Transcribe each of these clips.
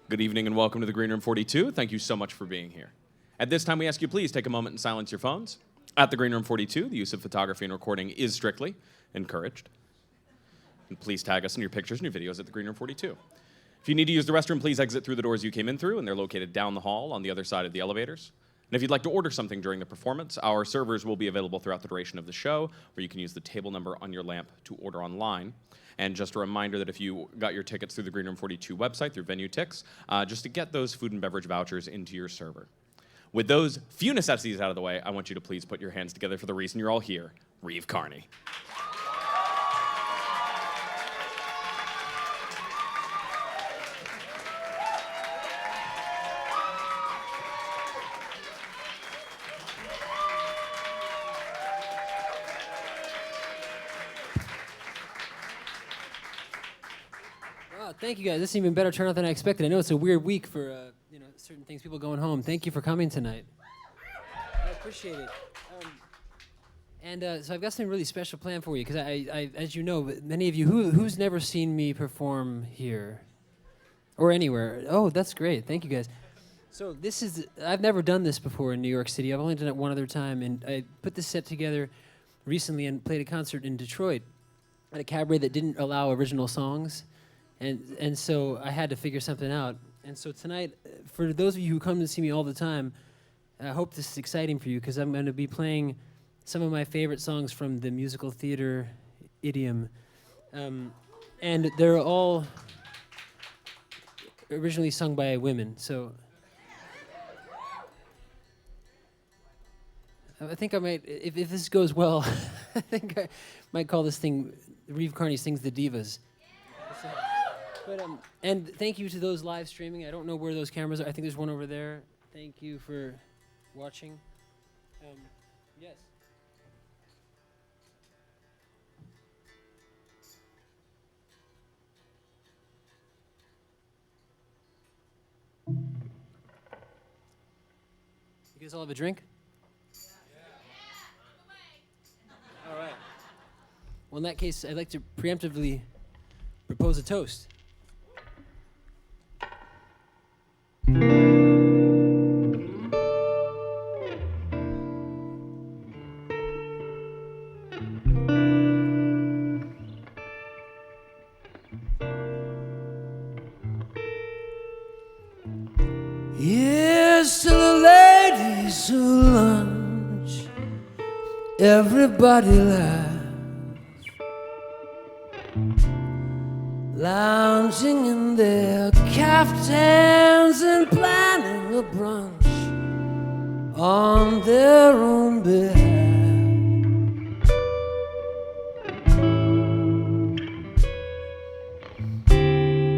Good evening and welcome to the Green Room 42. Thank you so much for being here. At this time, we ask you please take a moment and silence your phones. At the Green Room 42, the use of photography and recording is strictly encouraged. And please tag us in your pictures and your videos at the Green Room 42. If you need to use the restroom, please exit through the doors you came in through, and they're located down the hall on the other side of the elevators. And if you'd like to order something during the performance, our servers will be available throughout the duration of the show, or you can use the table number on your lamp to order online. And just a reminder that if you got your tickets through the Green Room 42 website, through Venue Tix, just to get those food and beverage vouchers into your server. With those few necessities out of the way, I want you to please put your hands together for the reason you're all here, Reeve Carney. Thank you guys. This is an even better turnout than I expected. I know it's a weird week for certain things, people going home. Thank you for coming tonight. I appreciate it. So I've got something really special planned for you because I, as you know, many of you who's never seen me perform here or anywhere. Oh, that's great. Thank you guys. So I've never done this before in New York City. I've only done it one other time, and I put this set together recently and played a concert in Detroit at a cabaret that didn't allow original songs. And so I had to figure something out. And so tonight, for those of you who come to see me all the time, I hope this is exciting for you because I'm going to be playing some of my favorite songs from the musical theater idiom. And they're all originally sung by women. So I think I might, if this goes well, I think I might call this thing Reeve Carney Sings the Divas. So, and thank you to those live streaming. I don't know where those cameras are. I think there's one over there. Thank you for watching. Yes. You guys all have a drink? Yeah. All right. Well, in that case, I'd like to preemptively propose a toast. Here's to the ladies who lunch, everybody laughs, lounging in their caftans and planning a brunch on their own behalf.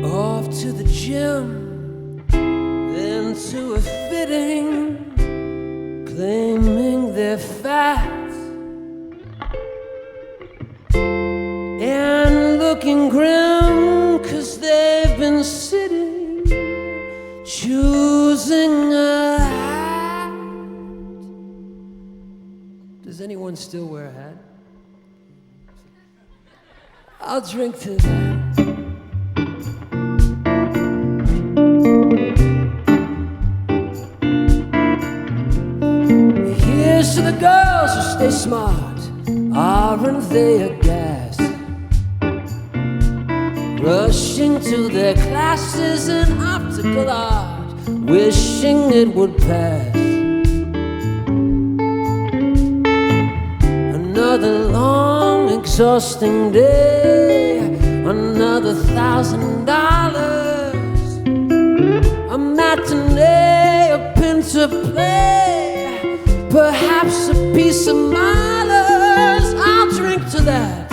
Off to the gym, then to a fitting, claiming their fat and looking grim 'cause they've been sitting, choosing a hat. Does anyone still wear a hat? I'll drink to that. Here's to the girls who stay smart, aren't they aghast? Rushing to their classes in optical art, wishing it would pass. Another long, exhausting day, another $1,000, a matinee, a pin to play, perhaps a piece of Milers. I'll drink to that.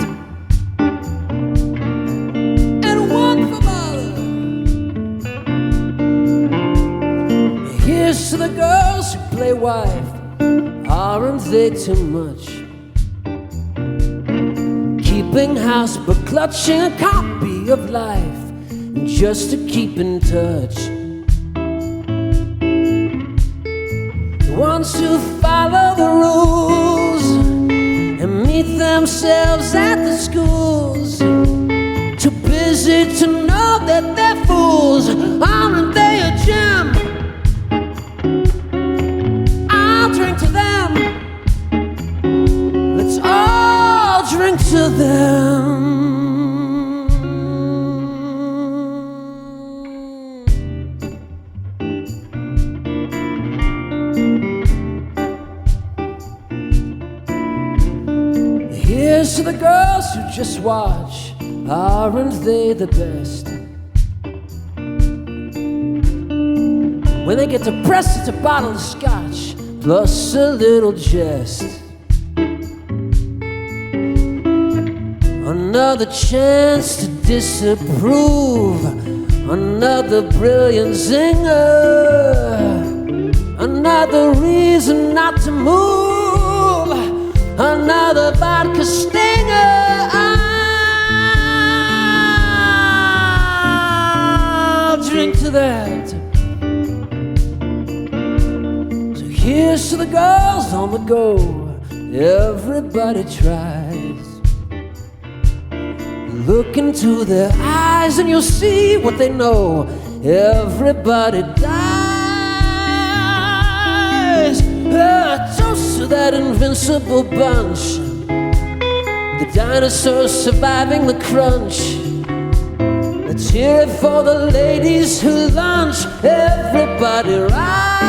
Here's to the girls who play wife, aren't they too much? Keeping house but clutching a copy of life just to keep in touch. The ones who follow the rules and meet themselves at the schools, too busy to know that they're fools, aren't they to the girls who just watch. Aren't they the best? When they get depressed, it's a bottle of scotch plus a little jest. Another chance to disapprove, another brilliant zinger, another reason not to move, another vodka stinger. I'll drink to that. So here's to the girls on the go. Everybody tries. Look into their eyes and you'll see what they know. Everybody dies. A toast to that invincible bunch, the dinosaurs surviving the crunch. Let's hear it for the ladies who lunch. Everybody rise.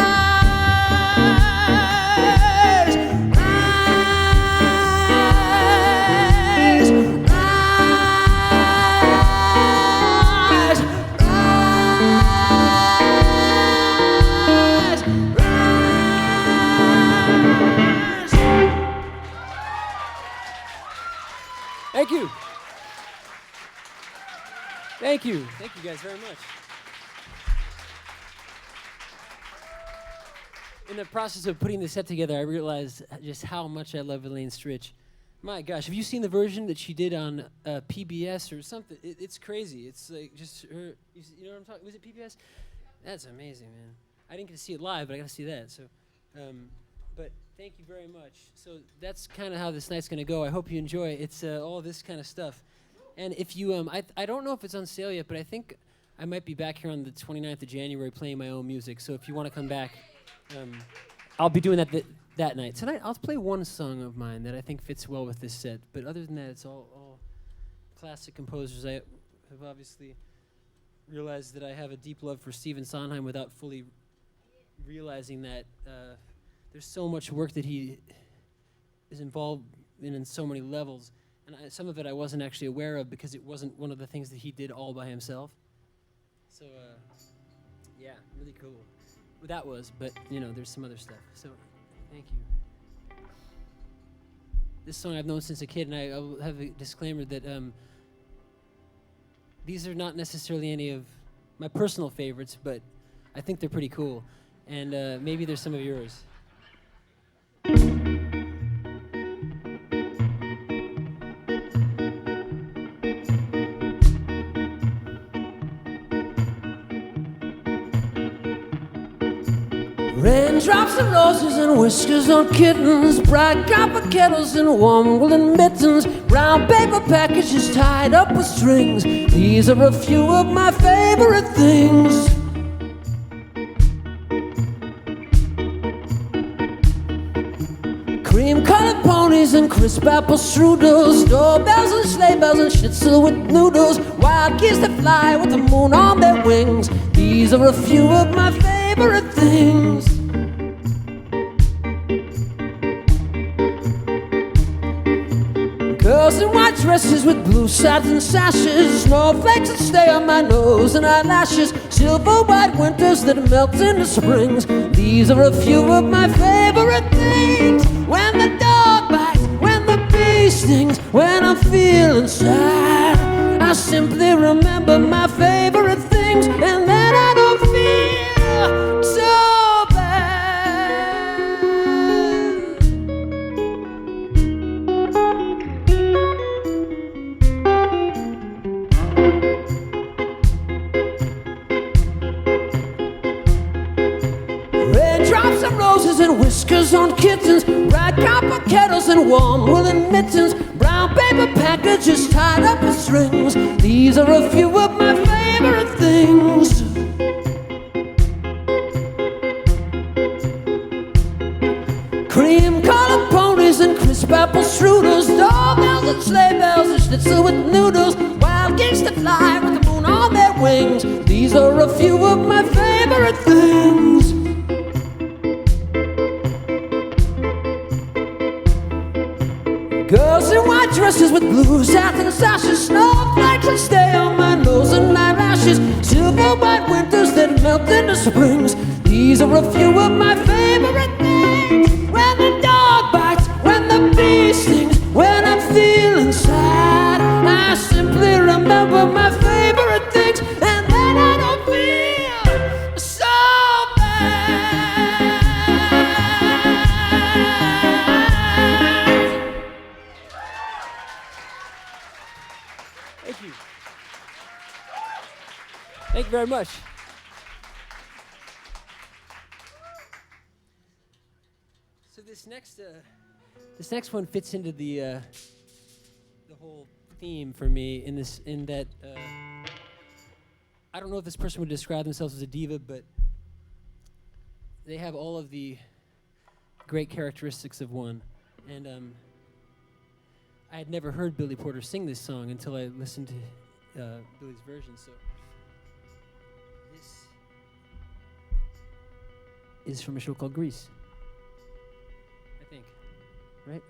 Thank you. Thank you. Thank you guys very much. In the process of putting the set together, I realized just how much I love Elaine Stritch. My gosh, have you seen the version that she did on PBS or something? It's crazy. It's like just her. You know what I'm talking? Was it PBS? That's amazing, man. I didn't get to see it live, but I got to see that. So, but thank you very much. So that's kind of how this night's gonna go. I hope you enjoy. It's all this kind of stuff. And if you, I don't know if it's on sale yet, but I think I might be back here on the 29th of January playing my own music. So if you want to come back, I'll be doing that night. Tonight, I'll play one song of mine that I think fits well with this set. But other than that, it's all classic composers. I have obviously realized that I have a deep love for Stephen Sondheim without fully realizing that there's so much work that he is involved in so many levels. And some of it I wasn't actually aware of because it wasn't one of the things that he did all by himself. So, yeah, really cool. Well, that was, but, you know, there's some other stuff. So, thank you. This song I've known since a kid, and I will have a disclaimer that these are not necessarily any of my personal favorites, but I think they're pretty cool. And maybe there's some of yours. Raindrops and roses and whiskers on kittens, bright copper kettles and warm woolen mittens, brown paper packages tied up with strings. These are a few of my favorite things. Cream-colored ponies and crisp apple strudels, doorbells and sleigh bells and schnitzel with noodles, wild geese that fly with the moon on their wings. These are a few of my favorite things. Girls in white dresses with blue satin sashes, snowflakes that stay on my nose and eyelashes, silver white winters that melt into springs. These are a few of my favorite things. When the dog bites, when the bee stings, when I'm feeling sad, I simply remember my favorite things, and then I don't feel so bad. Raindrops and roses and whiskers on kittens, bright copper kettles and warm woolen mittens, brown paper packages tied up with strings. These are a few of my favorite things. Cream-colored ponies and crisp apple strudels, doorbells and sleigh bells and schnitzel with noodles, wild geese that fly with the moon on their wings. These are a few of my favorite things. Girls in white dresses melt into springs. These are a few of my favorite things. When the dog bites, when the bee stings, when I'm feeling sad, I simply remember my favorite things, and then I don't feel so bad. Thank you. Thank you very much. So this next one fits into the whole theme for me in that I don't know if this person would describe themselves as a diva, but they have all of the great characteristics of one. And I had never heard Billy Porter sing this song until I listened to Billy's version. So this is from a show called Grease, I think, right?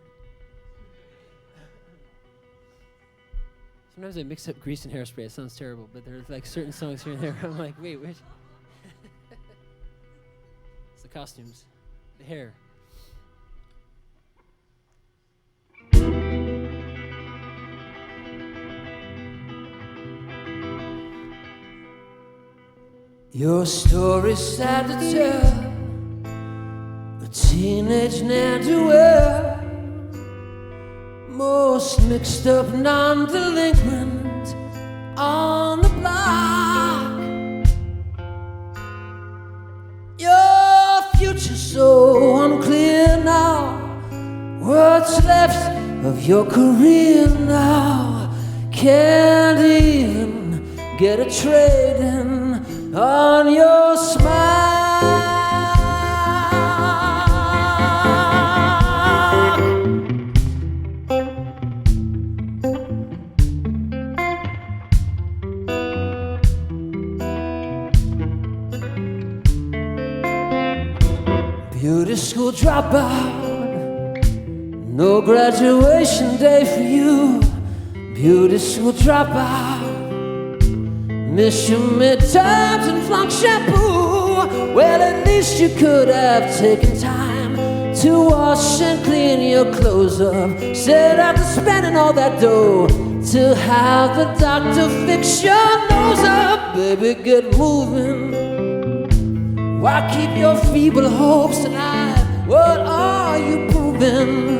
Sometimes I mix up Grease and Hairspray. It sounds terrible, but there are like certain songs here and there. I'm like, wait, which? It's the costumes, the hair. Your story's sad to tell, a teenage ne'er-do-well, most mixed up non-delinquent on the block. Your future's so unclear now, what's left of your career now, can't even get a trade-in on your smile. Beauty school dropout, no graduation day for you. Beauty school dropout, miss your midterms and flunk shampoo. Well, at least you could have taken time to wash and clean your clothes up, instead after spending all that dough to have the doctor fix your nose up. Baby, get moving. Why keep your feeble hopes alive? What are you proving?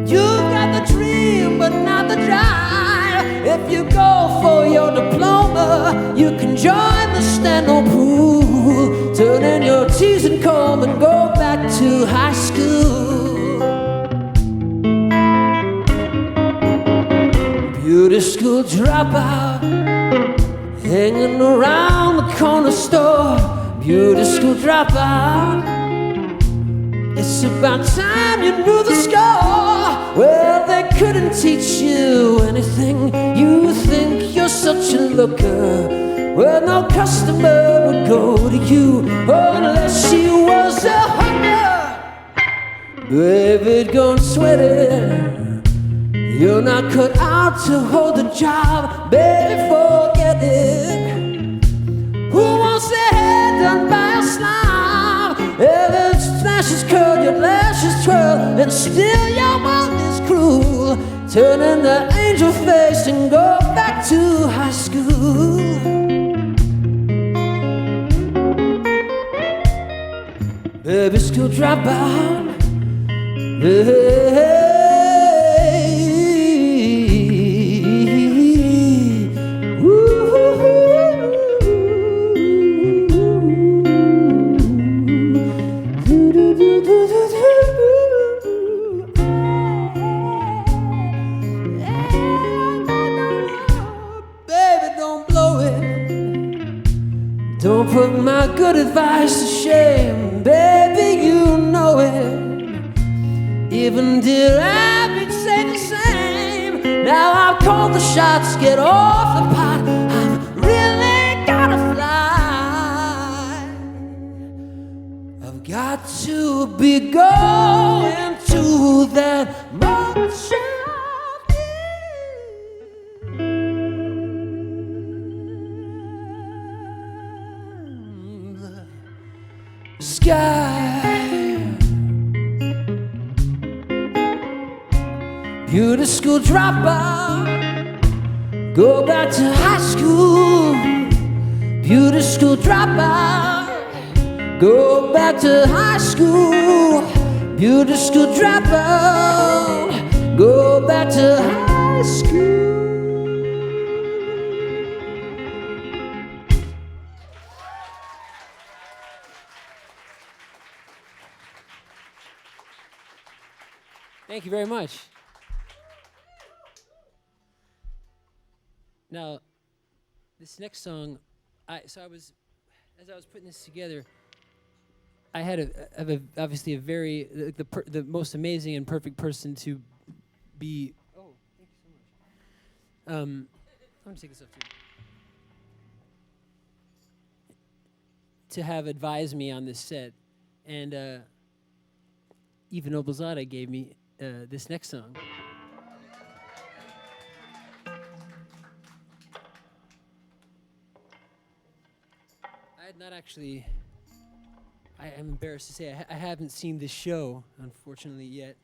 You've got the dream, but not the drive. If you go for your diploma, you can join the stand-up pool, turn in your T's and comb and go back to high school. Beauty school dropout, hanging around the corner store. Beauty school dropout, it's about time you knew the score. Well, they couldn't teach you anything. You think you're such a looker. Well, no customer would go to you unless she was a hooker. Baby, go and sweat it. You're not cut out to hold the job. Baby, forget it. Who wants their hair done by a slob? Every lashes curl, your lashes twirl, and still your world is cruel. Turn in the angel face and go back to high school. Baby, school dropout. Hey. Don't put my good advice to shame, baby, you know it. Even dear Abby'd say the same. Now I've called the shots, get off the pot. I've really gotta fly. I've got to be going to that motion. sky. Beauty school dropout, go back to high school. Beauty school dropout, go back to high school. Beauty school dropout, go back to high school. Thank you very much. Now, this next song, as I was putting this together, I had obviously a very the most amazing and perfect person to be. Oh, thank you so much. I'm gonna take this off too. To have advised me on this set, and Eva Noblezada gave me this next song. I had not actually. I am embarrassed to say I haven't seen this show, unfortunately, yet,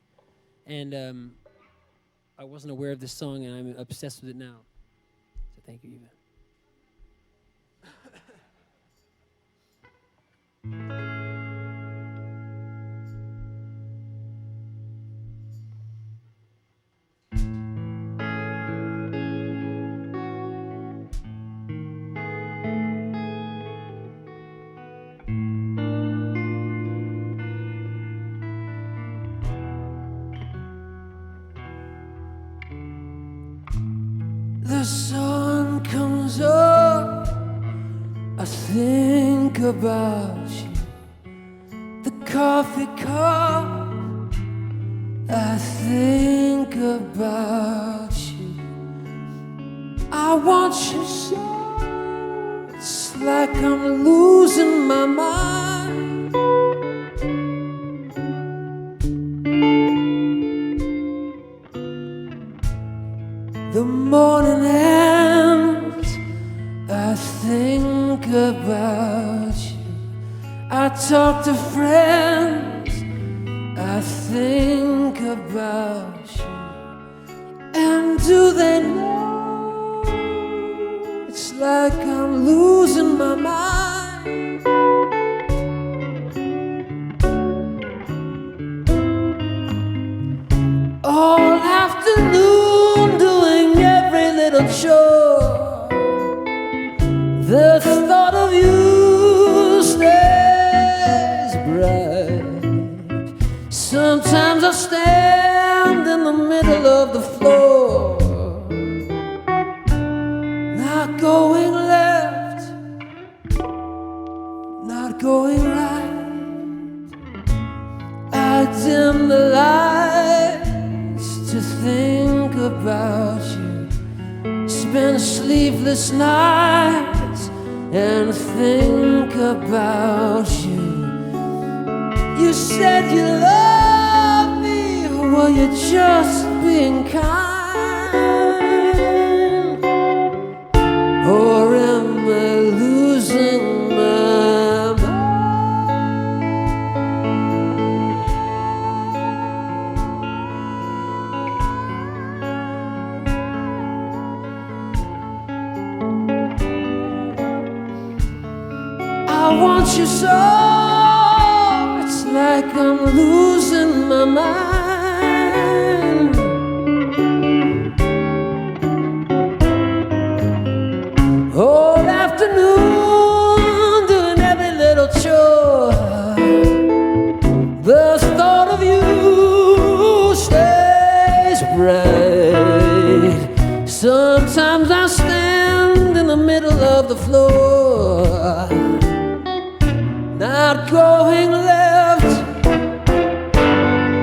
and I wasn't aware of this song, and I'm obsessed with it now. So thank you, Eva. The sun comes up, I think about you. The coffee cup, I think about you. I want you so, it's like I'm losing my mind. The morning ends, I think about you. I talk to friends, I think about you. And do they know it's like I'm losing my mind? All afternoon doing every little chore. The thought of you stays bright. Sometimes I stand in the middle of the floor, not going left, not going right. I dim the lights to think about you. Spend sleepless nights and think about you. You said you love me, or were you just being kind? Or am I losing my mind? I want you so, it's like I'm losing my mind. All afternoon doing every little chore. The thought of you stays bright. Sometimes I stand in the middle of the floor, not going left,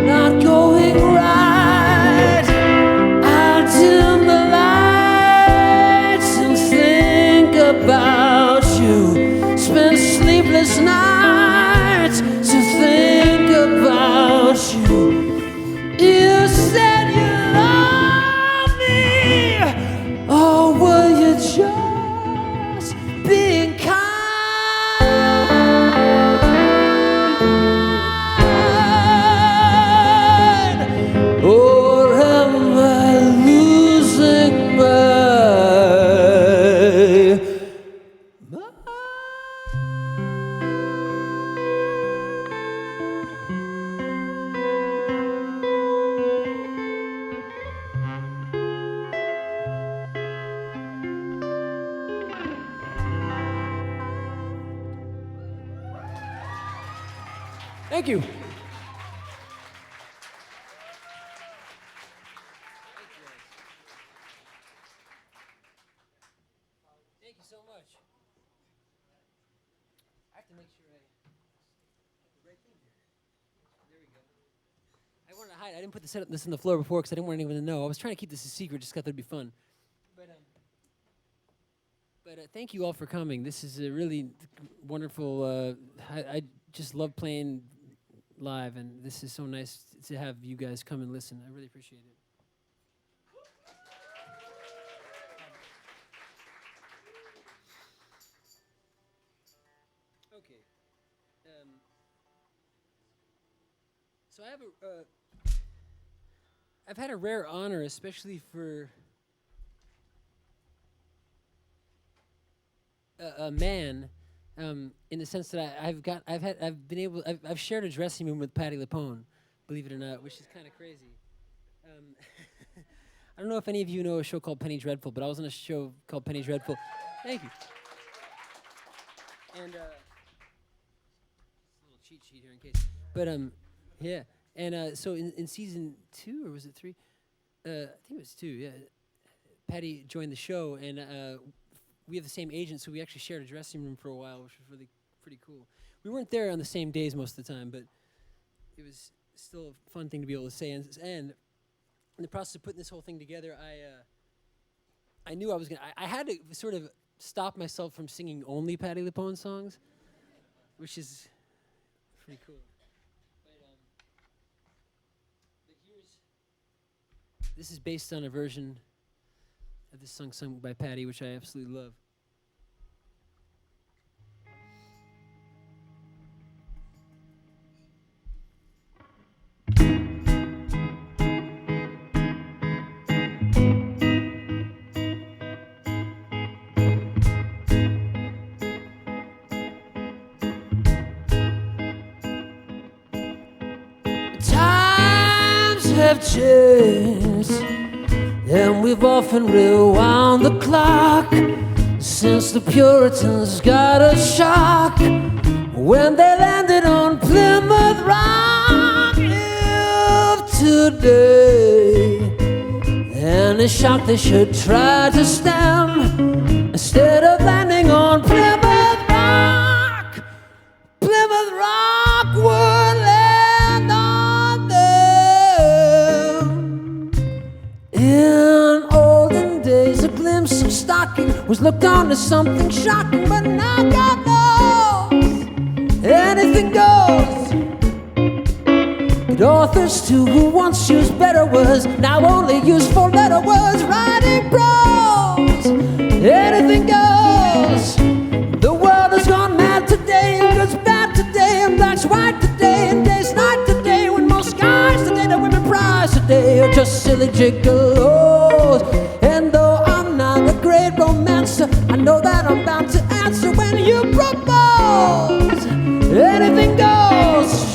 not going right. I dim the lights and think about you. Spend sleepless nights to think about you. You said you love me, or were you just being kind? Thank you. Thank you so much. I have to make sure I have the right thing here. There we go. I wanted to hide. I didn't put this on the floor before because I didn't want anyone to know. I was trying to keep this a secret, just thought that'd be fun. But thank you all for coming. This is a really wonderful. I just love playing live, and this is so nice to have you guys come and listen. I really appreciate it. Okay. So I have I've had a rare honor, especially for a man, in the sense that I've shared a dressing room with Patti LuPone, believe it or not, which is kind of crazy. I don't know if any of you know a show called Penny Dreadful, but I was on a show called Penny Dreadful. Thank you. And a little cheat sheet here in case. But yeah, and so in season 2 or was it 3? I think it was 2. Yeah, Patti joined the show, and we have the same agent, so we actually shared a dressing room for a while, which was really pretty cool. We weren't there on the same days most of the time, but it was still a fun thing to be able to say. And in the process of putting this whole thing together, I knew I was gonna. I had to sort of stop myself from singing only Patti LuPone songs, which is pretty cool. But this is based on a version of this song sung by Patti, which I absolutely love. Times have changed, and we've often rewound the clock since the Puritans got a shock when they landed on Plymouth Rock. If today any shock they should try to stem, instead of landing on Plymouth Rock, Plymouth Rock would land on them. In olden days, a glimpse of stocking was looked on as something shocking, but now God knows anything goes. But authors too, who once used better words, now only use four-letter words. Writing prose, anything goes. The world has gone mad today, and good's bad today, and black's white today, and day's night today. When most guys today that women prize today are just silly gigolos. And though I'm not a great romancer, I know that I'm bound to answer when you propose. Anything goes.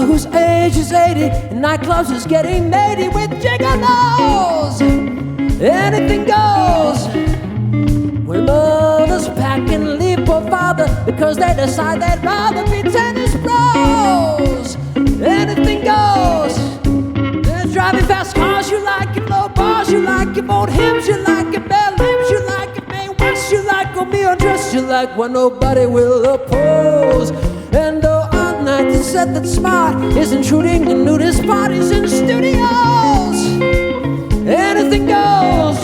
Whose age is 80, and nightclubs is getting matey with gigolos. Anything goes. When mothers pack and leave poor father because they decide they'd rather be tennis pros. Anything goes. There's driving fast cars you like, and low bars you like, and old hymns you like, and bell limbs you like, and May West you like, or me undressed you like, what nobody will oppose. And though night is said that smart is intruding in nudist parties in studios. Anything goes.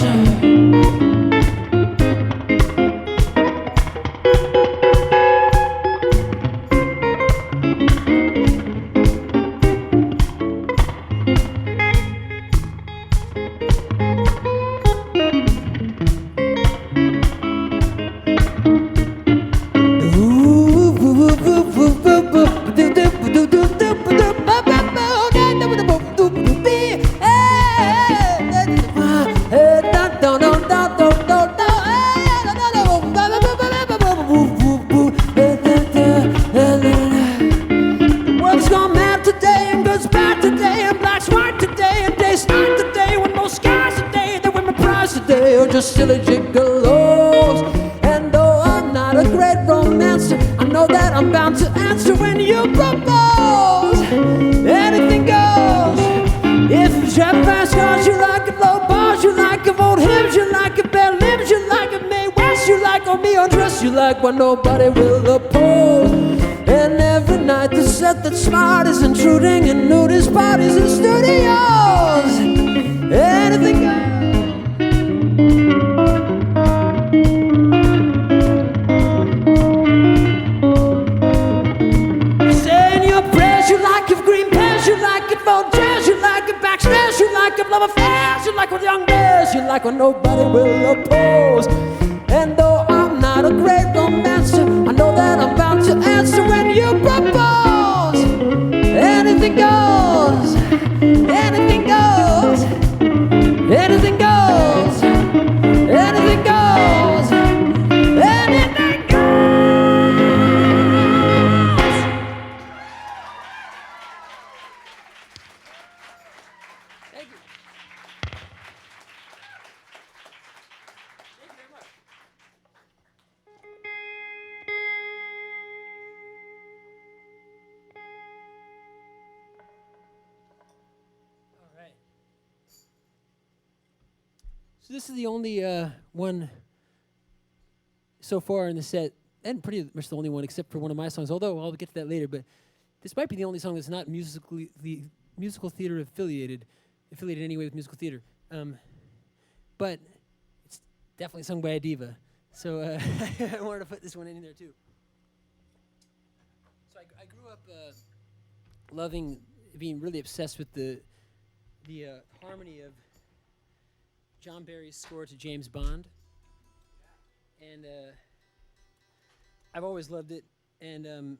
master. I know that I'm bound to answer when you propose. Anything goes. If you trap fast cars, you like it, low bars, you like it, old hymns, you like it, bare limbs, you like it, May West, you like on me, undress, you like what nobody will oppose. And every night the set that's smart is intruding in nudist parties and studios. Anything goes. Backstairs, you like it, love affairs, you like with young bears, you like what nobody will oppose. And though I'm not a great romancer, I know that I'm bound to answer when you propose. Anything goes, anything goes, anything goes, anything goes, anything goes. Thank you. Thank you very much. All right. So this is the only one so far in the set, and pretty much the only one except for one of my songs, although I'll get to that later, but this might be the only song that's not musical theater affiliated in any way with musical theater. But it's definitely sung by a diva. So I wanted to put this one in there too. So I grew up being really obsessed with the harmony of John Barry's score to James Bond. And I've always loved it. And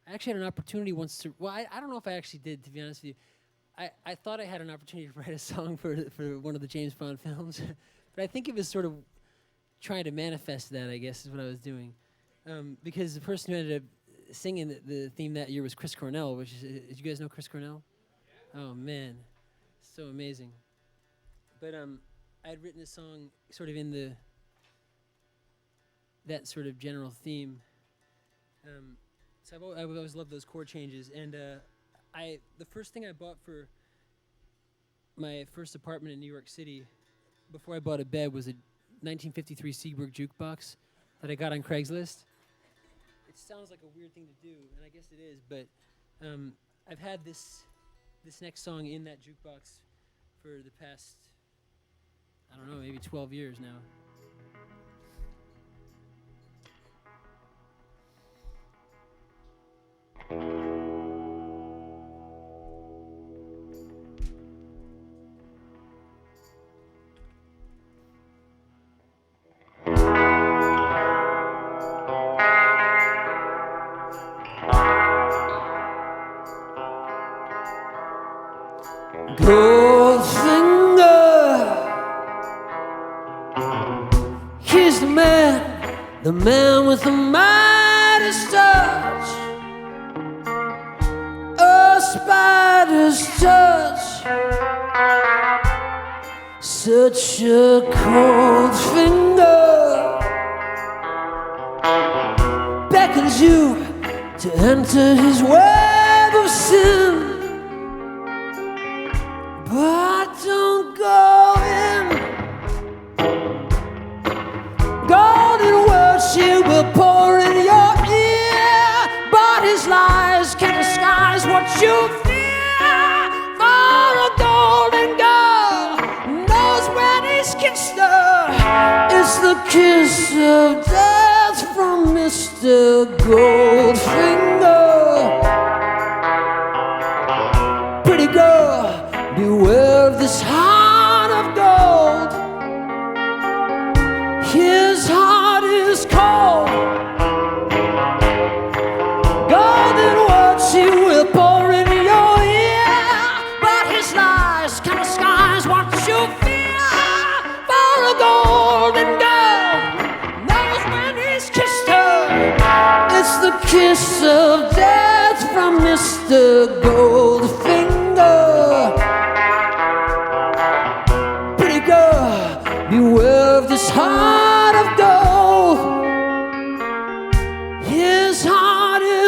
I actually had an opportunity once to, well, I don't know if I actually did, to be honest with you. I thought I had an opportunity to write a song for one of the James Bond films, but I think it was sort of trying to manifest that, I guess, is what I was doing. Because the person who ended up singing the theme that year was Chris Cornell, which is, did you guys know Chris Cornell? Oh, man, so amazing. But I had written a song sort of in that sort of general theme. So I've always loved those chord changes, and the first thing I bought for my first apartment in New York City, before I bought a bed, was a 1953 Seaburg jukebox that I got on Craigslist. It sounds like a weird thing to do, and I guess it is, but I've had this next song in that jukebox for the past, I don't know, maybe 12 years now. Goldfinger, he's the man with the Midas touch, a spider's touch, such a cold finger, beckons you to enter his web of sin. But don't go in. Golden words she will pour in your ear, but his lies can disguise what you fear. For a golden girl knows when he's kissed her, it's the kiss of death from Mr. Goldfinger. Pretty girl, beware of this heart of gold. His heart is cold. Golden words he will pour in your ear, but his lies can disguise what you fear. For a golden girl knows when he's kissed her, it's the kiss of death from Mr. Goldfinger. Beware of this heart of gold.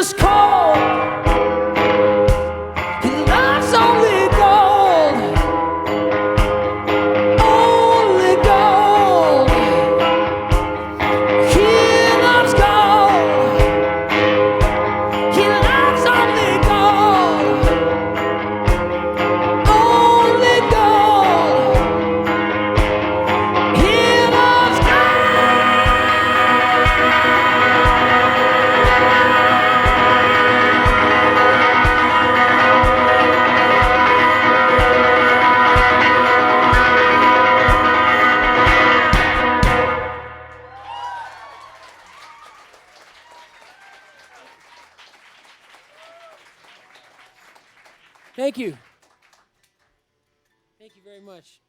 is cold. He loves only gold. Only gold. He loves gold. He loves only gold. Only gold. He loves Thank you. Thank you very much.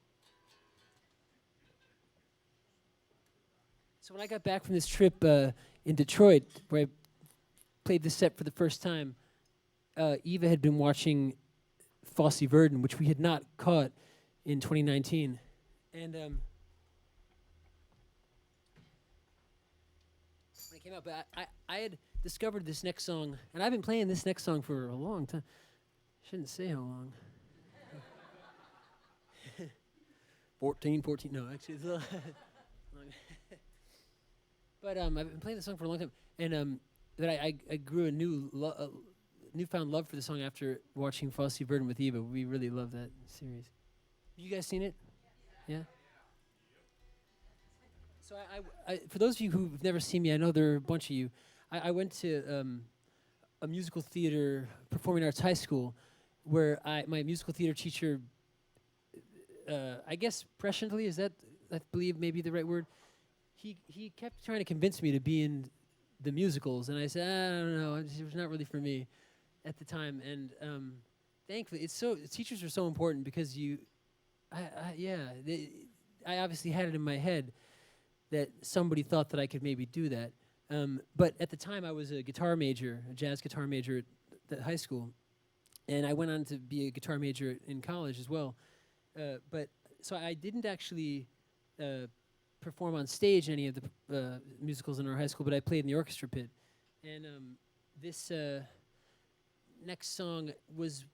So when I got back from this trip in Detroit, where I played this set for the first time, Eva had been watching Fosse Verdon, which we had not caught in 2019. And when it came out, but I had discovered this next song, and I've been playing this next song for a long time. Shouldn't say how long. 14, no, actually it's a little long. But I've been playing this song for a long time, and but I grew a newfound love for the song after watching Fosse Verdon with Eva. We really love that series. You guys seen it? Yeah? So I for those of you who've never seen me, I know there are a bunch of you, I went to a musical theater performing arts high school where my musical theater teacher, I guess presciently, is that, I believe maybe the right word? He kept trying to convince me to be in the musicals, and I said, I don't know, it was not really for me at the time. And thankfully, teachers are so important because I obviously had it in my head that somebody thought that I could maybe do that. But at the time, I was a guitar major, a jazz guitar major at the high school, and I went on to be a guitar major in college as well. So I didn't actually perform on stage in any of the musicals in our high school, but I played in the orchestra pit. And this next song is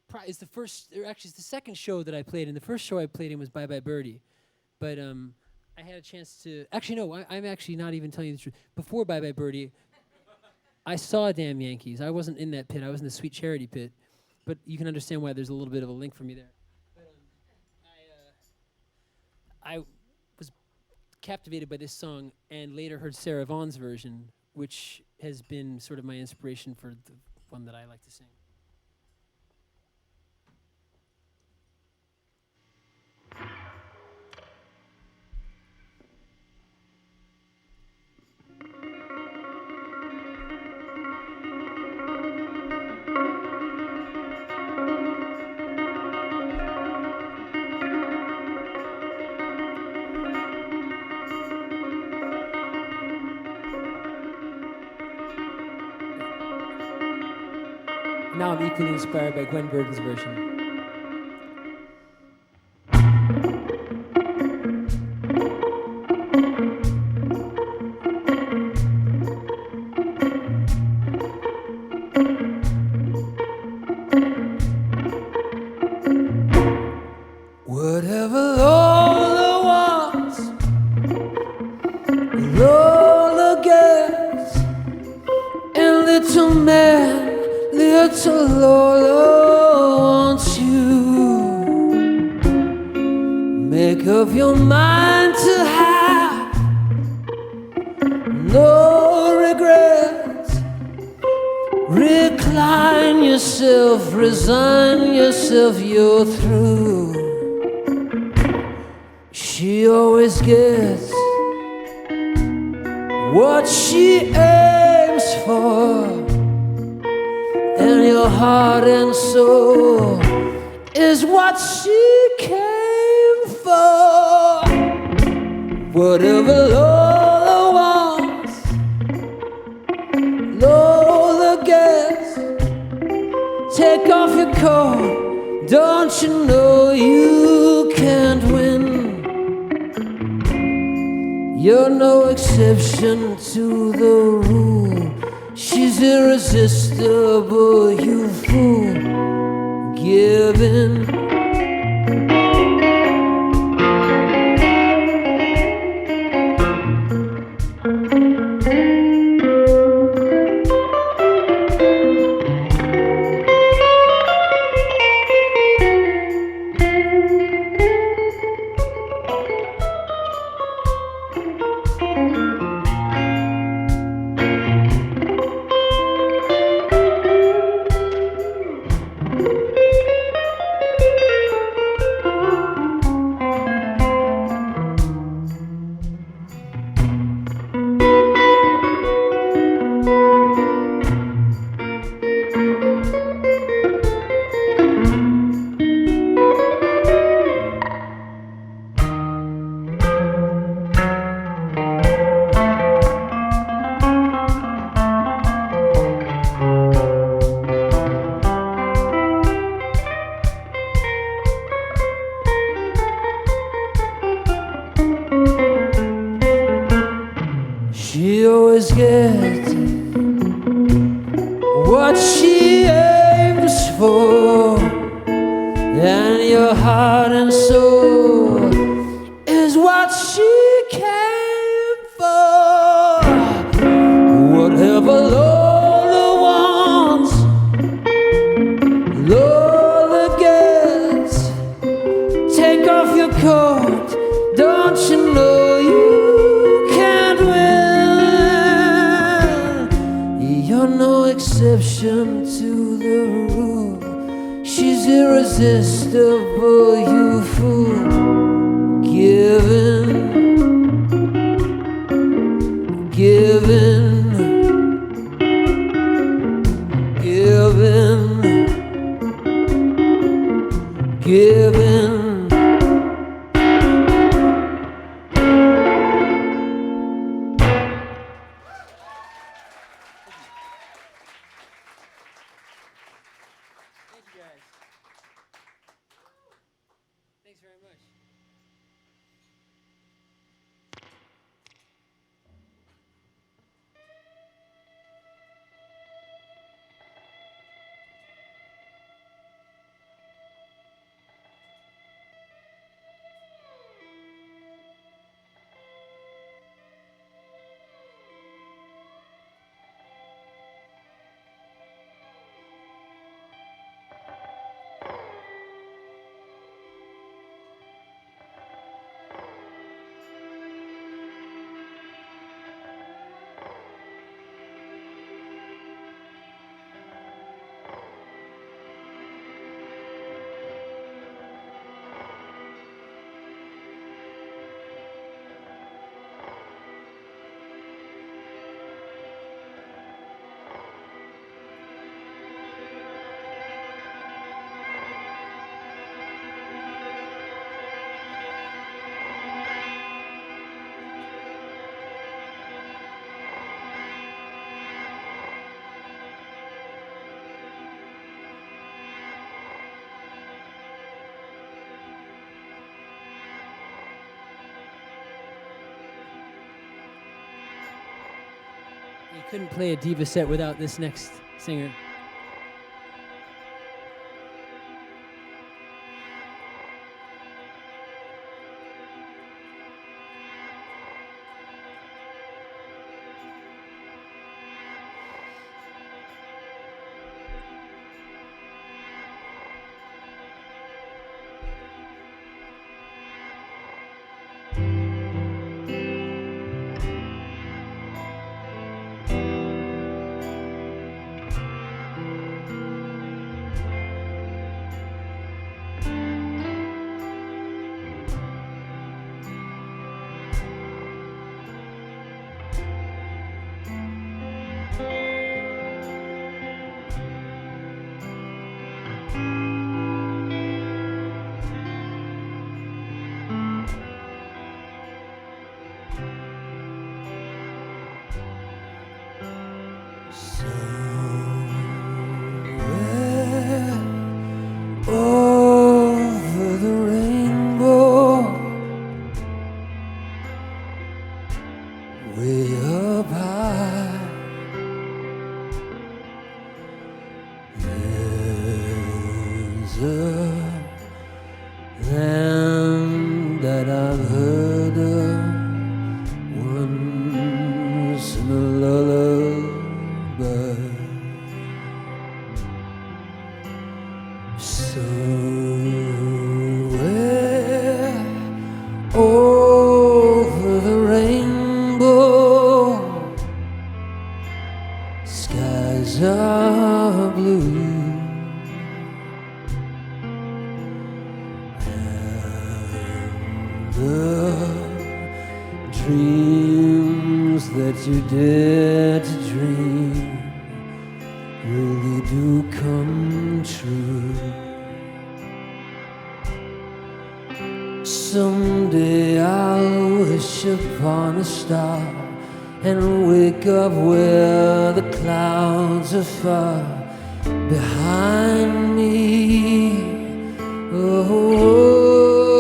the first, or actually it's the second show that I played in. The first show I played in was Bye Bye Birdie, but I had a chance to, actually no, I'm actually not even telling you the truth. Before Bye Bye Birdie, I saw Damn Yankees. I wasn't in that pit, I was in the Sweet Charity pit, but you can understand why there's a little bit of a link for me there. But I was captivated by this song and later heard Sarah Vaughan's version, which has been sort of my inspiration for the one that I like to sing. Now I'm equally inspired by Gwen Verdon's version. Whatever Lola wants, Lola gets, and little man, little Lola wants you. Make up your mind to have no regrets. Recline yourself, resign yourself, you're through. She always gets what she aims for, and your heart and soul is what she came for. Whatever Lola wants, Lola gets. Take off your coat, don't you know you can't win? You're no exception to the rule. She's She's irresistible, you fool, giving. She always gets what she aims for, and your heart and soul is what she came for. Whatever Lola wants, Lola gets. Take off your coat, don't you know you can't win? You're no exception to the rule. She's irresistible, you fool, giving, giving, giving, giving. Thanks very much. You couldn't play a diva set without this next singer. Over the rainbow, way up high, skies are blue. And the dreams that you dare to dream really do come true. Someday I'll wish upon a star and wake up where the clouds are far behind me. Oh,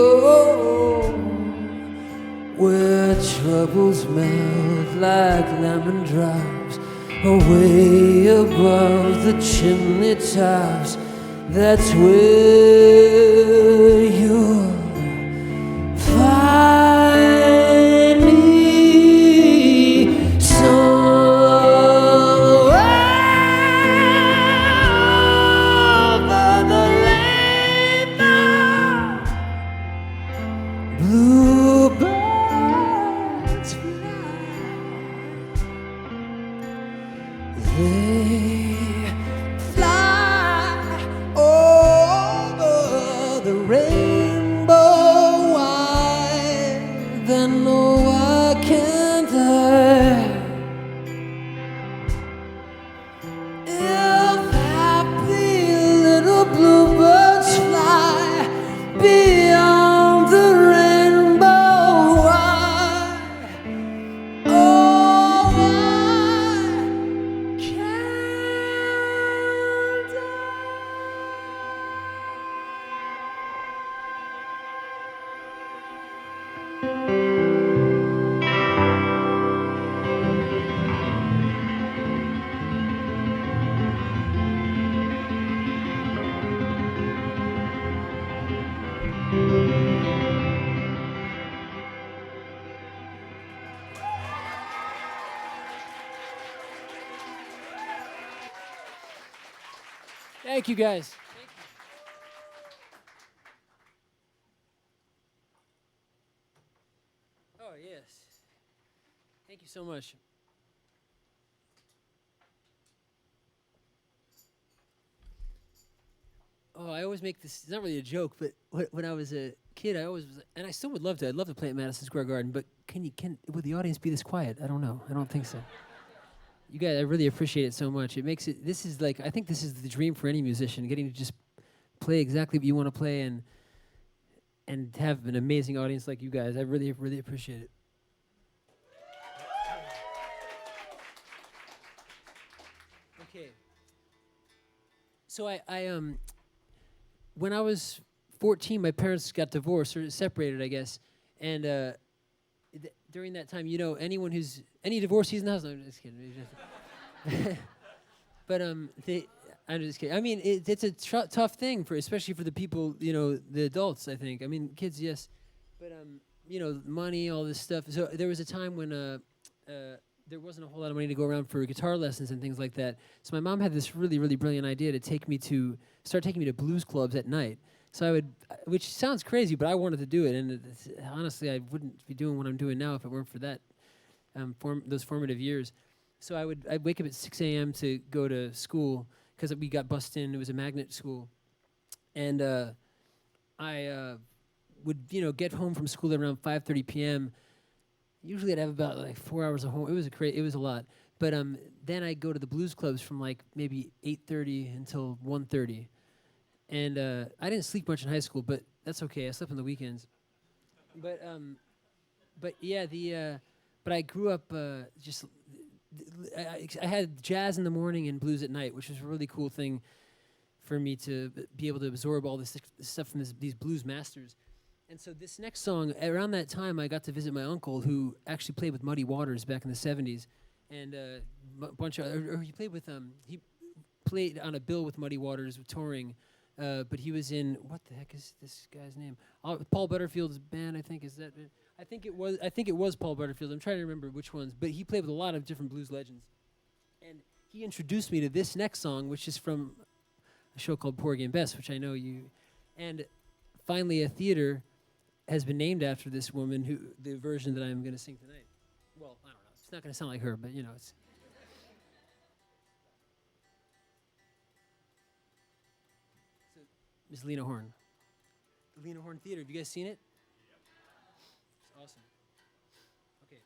where troubles melt like lemon drops away above the chimney tops. That's where you'll find me. Over the rainbow, bluebirds fly. They fly over the rainbow. Why then, oh, why can't I? If happy little bluebirds fly beyond the rainbow, why, oh, why can't I? Thank you, guys. Oh, yes. Thank you so much. Oh, I always make this, it's not really a joke, but when I was a kid, I always was, and I still would love to, I'd love to play at Madison Square Garden, but would the audience be this quiet? I don't know. I don't think so. You guys, I really appreciate it so much. It makes it, this is like, I think this is the dream for any musician, getting to just play exactly what you want to play and have an amazing audience like you guys. I really, really appreciate it. Okay. So I when I was 14, my parents got divorced or separated, I guess. And during that time, you know, any divorcees in the house? No, I'm just kidding. But I'm just kidding. I mean, it's a tough thing especially for the people, you know, the adults. I think. I mean, kids, yes, but you know, money, all this stuff. So there was a time when there wasn't a whole lot of money to go around for guitar lessons and things like that. So my mom had this really, really brilliant idea to start taking me to blues clubs at night. So I would, which sounds crazy, but I wanted to do it. And honestly, I wouldn't be doing what I'm doing now if it weren't for that, those formative years. So I'd wake up at 6 a.m. to go to school because we got bussed in. It was a magnet school. And I would, you know, get home from school at around 5:30 p.m. Usually I'd have about like 4 hours of home. It was a lot. But then I'd go to the blues clubs from like maybe 8:30 until 1:30. And I didn't sleep much in high school, but that's okay. I slept on the weekends. But yeah, but I grew up just. I had jazz in the morning and blues at night, which was a really cool thing for me to be able to absorb all this stuff from these blues masters. And so this next song, around that time, I got to visit my uncle, who actually played with Muddy Waters back in the 70s, and a bunch of, or he played on a bill with Muddy Waters touring. But he was in, what the heck is this guy's name? Paul Butterfield's band, I think. Is that it? I think it was Paul Butterfield. I'm trying to remember which ones. But he played with a lot of different blues legends. And he introduced me to this next song, which is from a show called Porgy and Bess, which I know you. And finally, a theater has been named after this woman, the version that I'm going to sing tonight. Well, I don't know. It's not going to sound like her, but you know, it's. Miss Lena Horne. The Lena Horne Theater. Have you guys seen it? It's awesome. Okay.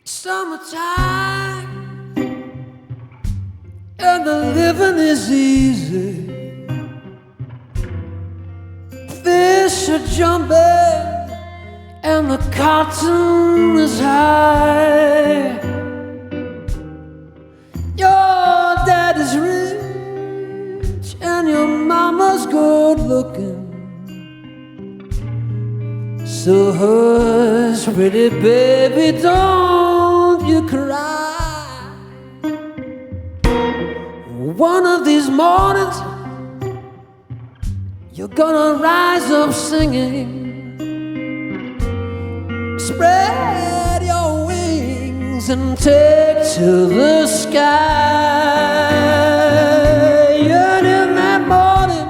Summertime and the living is easy. Fish are jumping and the cotton is high. Your dad is rich and your mama's good looking. So hush, pretty baby, don't you cry. One of these mornings you're gonna rise up singing. Spread your wings and take to the sky. And in that morning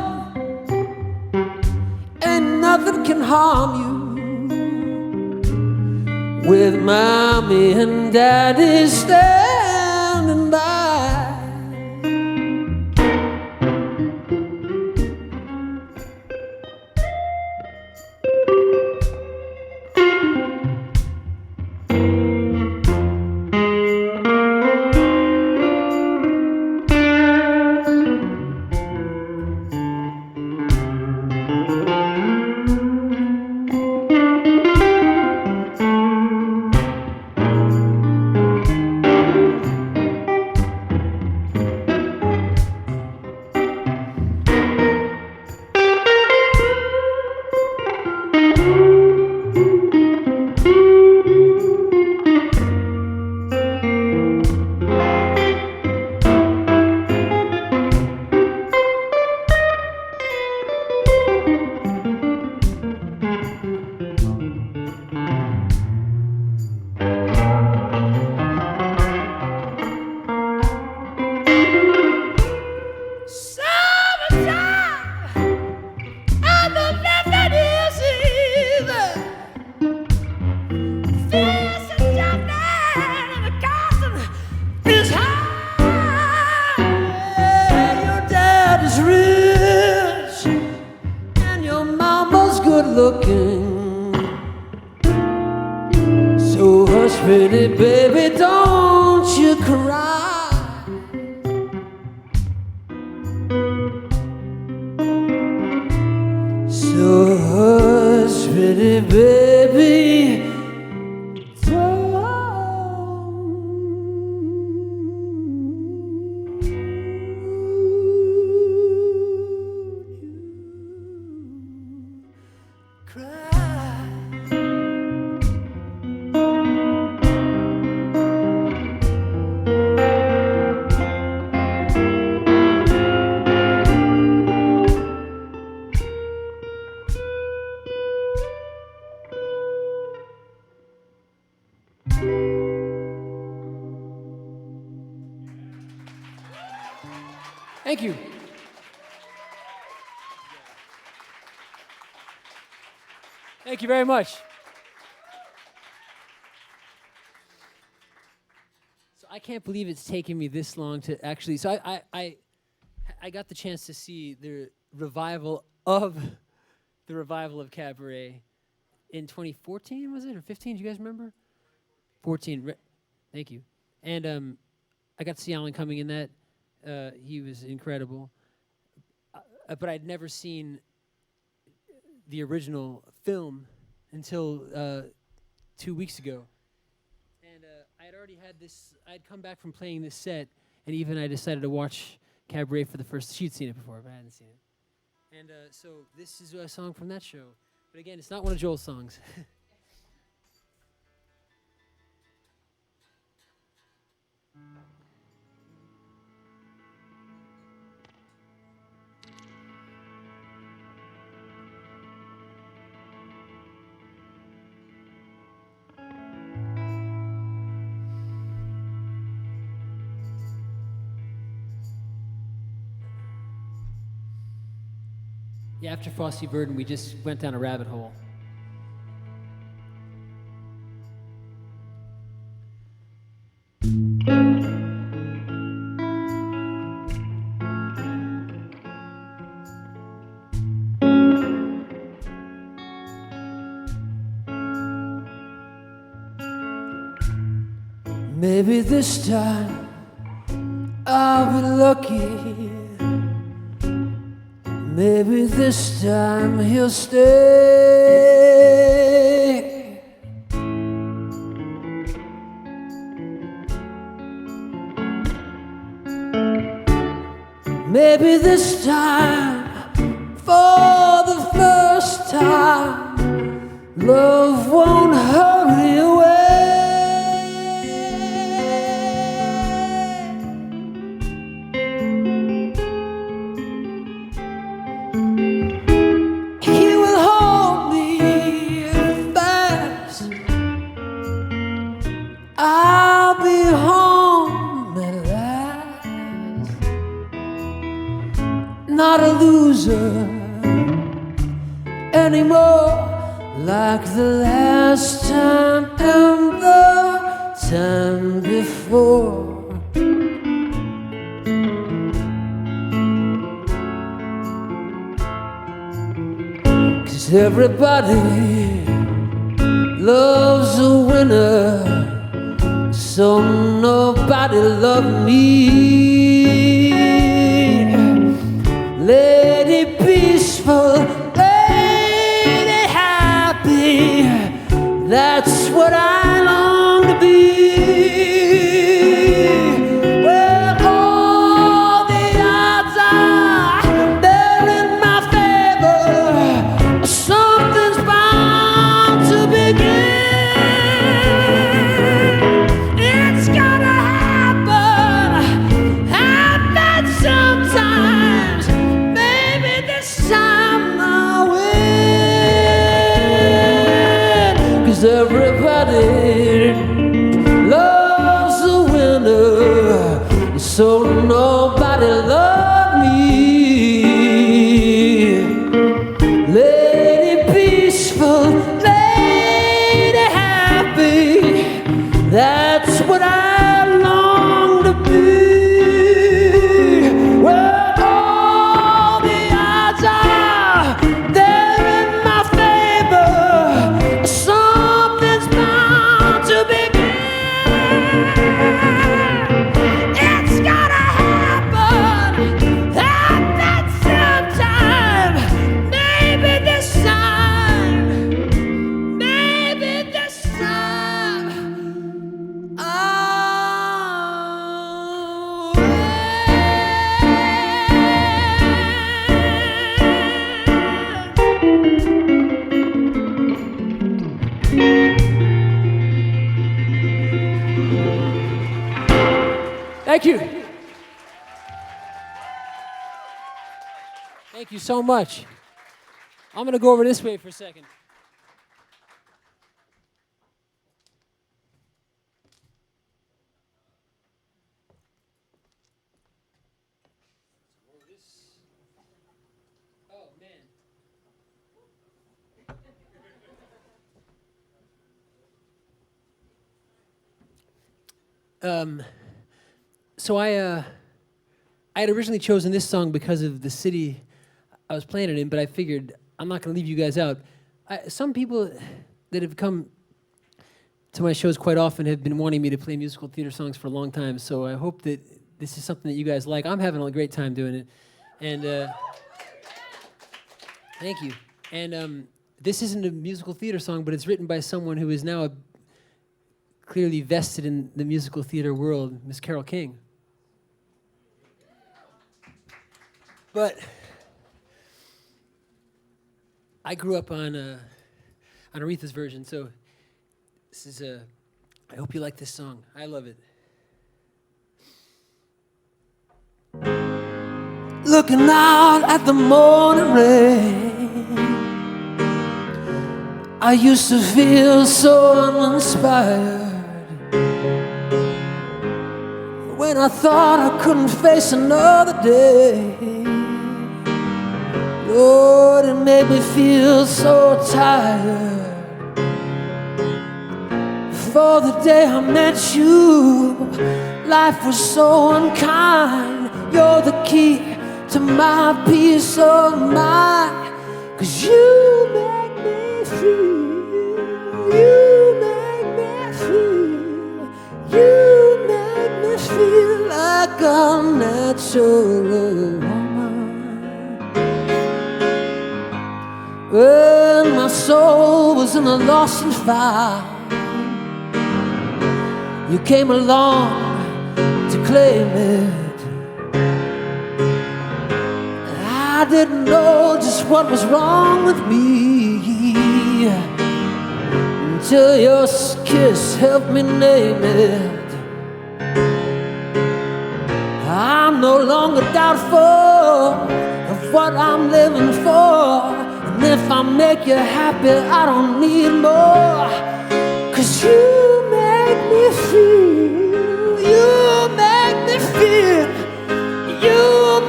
ain't nothing can harm you. With mommy and daddy standing by. Pretty baby, don't you cry. So hush, pretty baby, Thank you. Thank you very much. So I can't believe it's taken me this long to actually. So I got the chance to see the revival of Cabaret in 2014, was it, or 15? Do you guys remember? 14. Thank you. And I got to see Arlen coming in that. He was incredible. But I'd never seen the original film until 2 weeks ago. And I had already had this, I'd come back from playing this set, and even I decided to watch Cabaret for the first, she'd seen it before, but I hadn't seen it. And so this is a song from that show. But again, it's not one of Joel's songs. Yeah, after Frosty Burden, we just went down a rabbit hole. Maybe this time I'll be lucky. Maybe this time he'll stay. Maybe this time, for the first time, love won't hurry away. I'll be home at last, not a loser anymore, like the last time and the time before. 'Cause everybody loves a winner, so nobody loved me. Lady peaceful, lady happy, that's what I long to be. Well, all the odds are they're in my favor. Something's bound to begin. Everybody loves a winner, so nobody loved me. Lady peaceful, lady happy, that's what I long to be. Well, all the odds are they're in my favor. It's gotta happen at that same time. Maybe this time, maybe this time Thank you. Thank you so much. I'm going to go over this way for a second. Oh, man. So I had originally chosen this song because of the city I was playing it in, but I figured I'm not going to leave you guys out. Some people that have come to my shows quite often have been wanting me to play musical theater songs for a long time, so I hope that this is something that you guys like. I'm having a great time doing it, and thank you. And this isn't a musical theater song, but it's written by someone who is now clearly vested in the musical theater world, Miss Carole King. But I grew up on Aretha's version, so this is I hope you like this song. I love it. Looking out at the morning rain, I used to feel so uninspired. When I thought I couldn't face another day, Oh, it made me feel so tired. For the day I met you, life was so unkind. You're the key to my peace of mind. 'Cause you make me feel, you make me feel, you make me feel like a natural woman. When my soul was in a lost and found, you came along to claim it. I didn't know just what was wrong with me until your kiss helped me name it. I'm no longer doubtful of what I'm living for. And if I make you happy, I don't need more. 'Cause you make me feel, you make me feel, you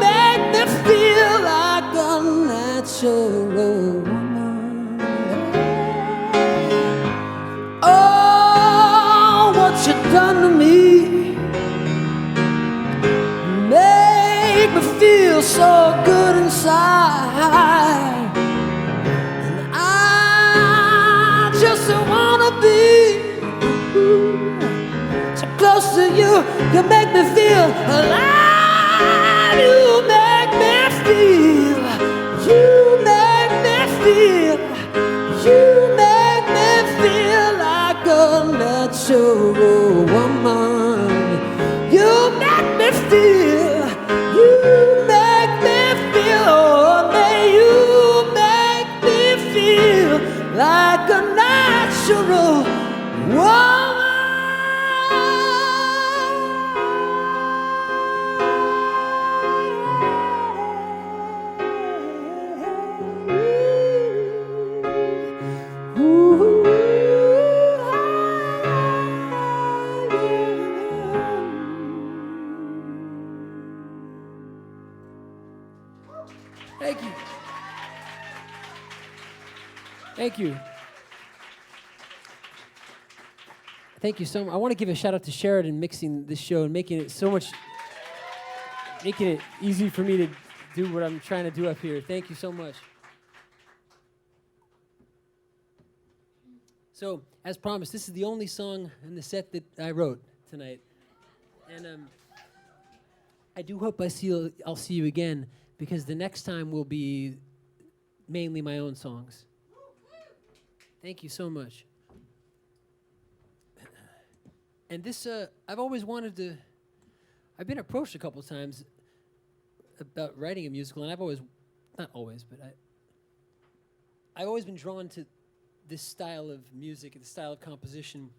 make me feel like a natural woman. Oh, what you done to me make me feel so good inside. And I just wanna be so close to you. You make me feel alive. You make me feel, you make me feel, you make me feel like a natural woman. You make me feel, you make me feel, oh, may you make me feel like a natural woman. Thank you. Thank you. Thank you so much. I want to give a shout out to Sheridan mixing this show and making it so much, making it easy for me to do what I'm trying to do up here. Thank you so much. So, as promised, this is the only song in the set that I wrote tonight. And I do hope I'll see you again, because the next time will be mainly my own songs. Thank you so much. And this, I've always wanted to, I've been approached a couple times about writing a musical, and I've always, not always, but I've always been drawn to this style of music, and the style of composition,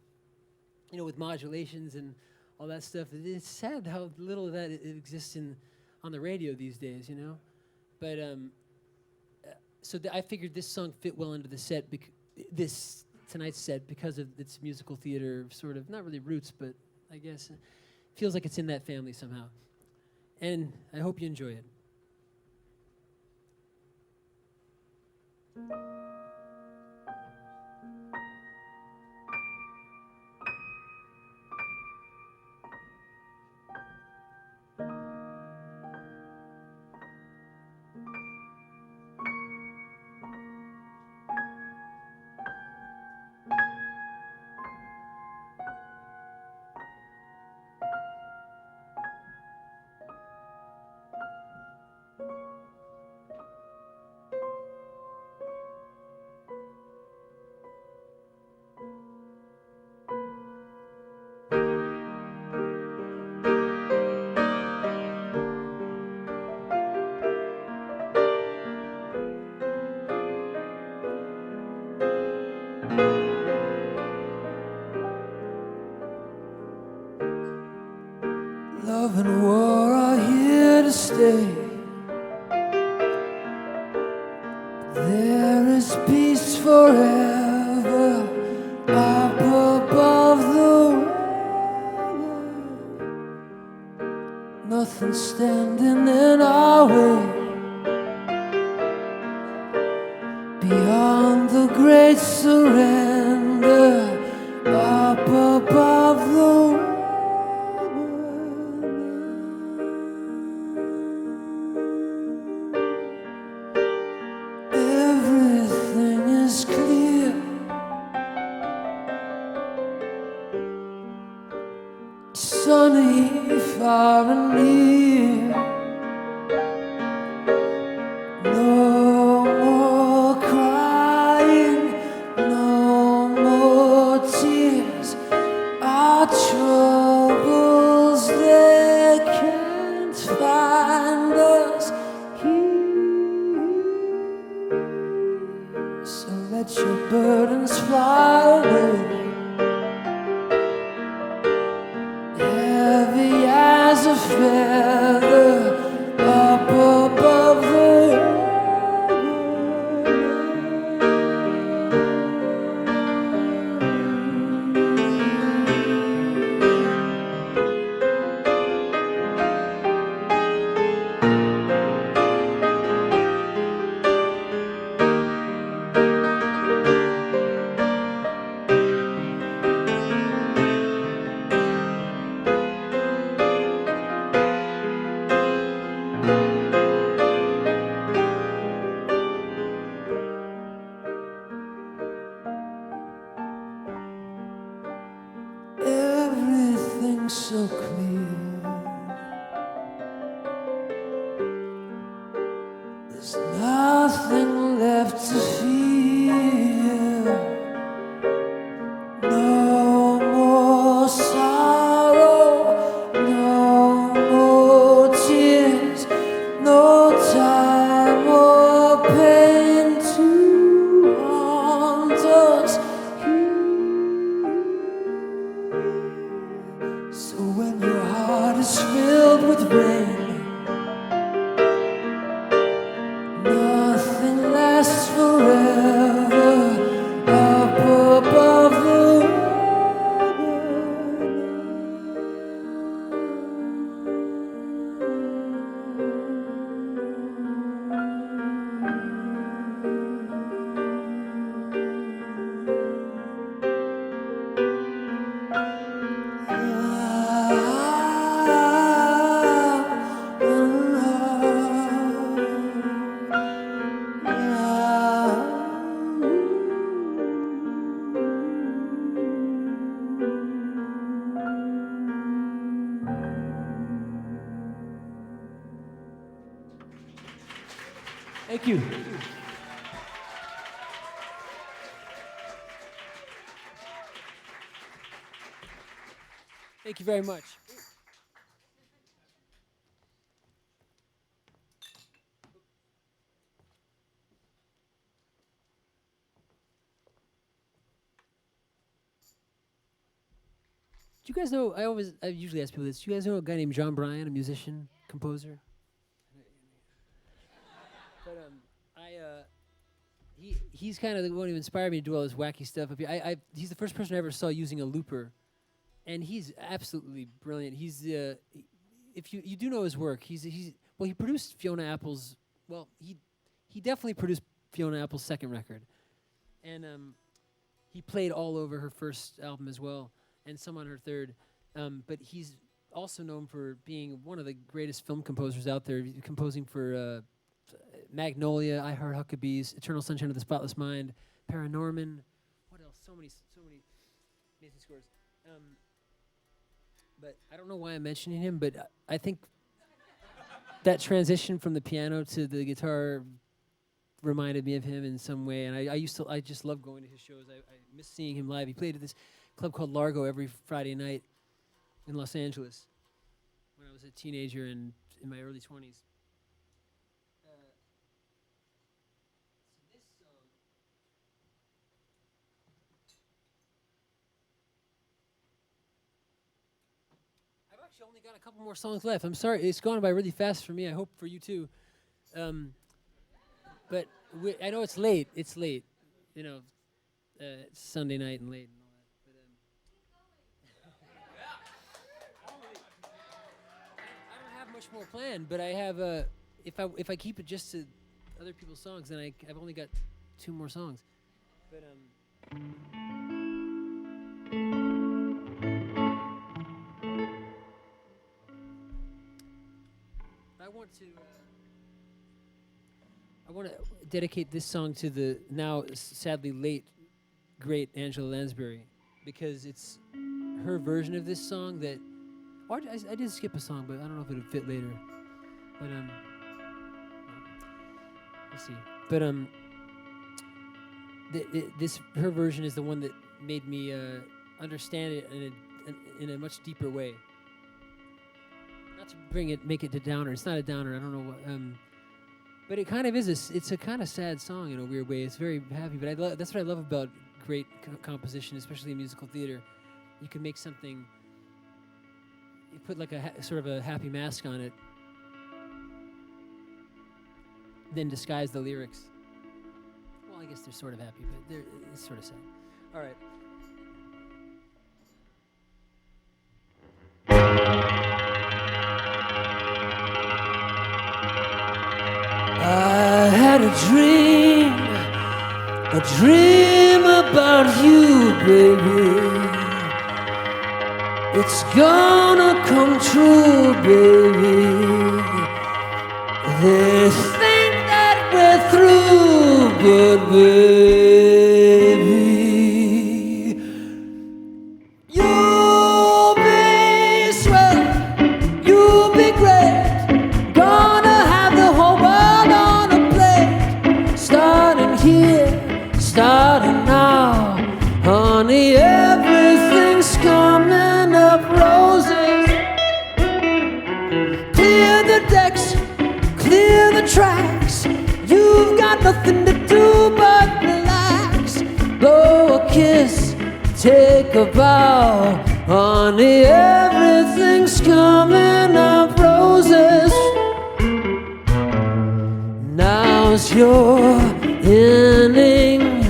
you know, with modulations and all that stuff. It's sad how little of that it exists on the radio these days, you know? But, so I figured this song fit well into the set, tonight's set, because of its musical theater sort of, not really roots, but I guess it feels like it's in that family somehow. And I hope you enjoy it. Love and war are here to stay. There is peace forever up above the weather. Nothing standing in our way. great surrender up above the everything is clear. Sunny, far and near. No more crying, no more tears. Our troubles, they can't find us here. So let your burdens fly away. Heavy as a feather up above the everything's so clear. There's nothing left to fear. No more sorrow, no more tears, no time or pain to haunt us here. So when your heart is filled with rain, nothing lasts forever up above the Thank you. Thank you very much. Do you guys know, I usually ask people this, do you guys know a guy named John Bryan, a musician, composer? But he's kind of the one who inspired me to do all this wacky stuff up here. He's the first person I ever saw using a looper, and he's absolutely brilliant. He's if you do know his work, he produced Fiona Apple's. Well, he definitely produced Fiona Apple's second record, and he played all over her first album as well, and some on her third. But he's also known for being one of the greatest film composers out there, composing for Magnolia, I Heart Huckabees, Eternal Sunshine of the Spotless Mind, Paranorman. What else? So many amazing scores. But I don't know why I'm mentioning him, but I think that transition from the piano to the guitar reminded me of him in some way, and I just love going to his shows. I miss seeing him live. He played at this club called Largo every Friday night in Los Angeles when I was a teenager and in my early 20s. I've only got a couple more songs left. I'm sorry, it's gone by really fast for me. I hope for you too. But I know it's late. It's late. You know, it's Sunday night and late and all that. But I don't have much more planned. But I have if I keep it just to other people's songs, then I've only got 2 more songs. But I want to dedicate this song to the now sadly late great Angela Lansbury, because it's her version of this song that. Or I did skip a song, but I don't know if it would fit later. But let's see. But this her version is the one that made me understand it in a much deeper way. Not to make it to downer. It's not a downer. I don't know what. But it kind of is. It's a kind of sad song in a weird way. It's very happy, but that's what I love about great composition, especially in musical theater. You can make something. You put like a sort of a happy mask on it, then disguise the lyrics. Well, I guess they're sort of happy, but it's sort of sad. All right. I had a dream about you, baby. It's gonna come true, baby. They think that we're through, but baby, you'll be swell, you'll be great. Gonna have the whole world on a plate. Starting here, starting now, honey, everything's coming up roses. Clear the decks, clear the tracks. You've got nothing to do but relax. Blow a kiss, take a bow, honey, everything's coming up roses. Now's your inning.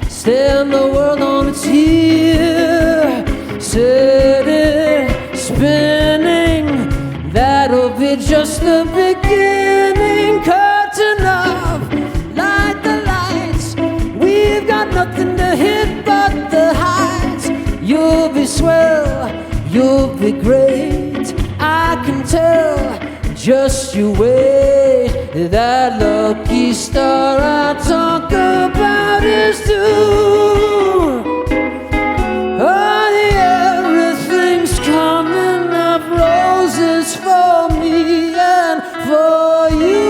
Stand the world on its ear. Set it spinning. That'll be just the beginning. Curtain up, light the lights. We've got nothing to hit but the heights. You'll be swell, you'll be great. I can tell, just you wait. That lucky star I talk about is due. Honey, everything's coming up roses for me and for you.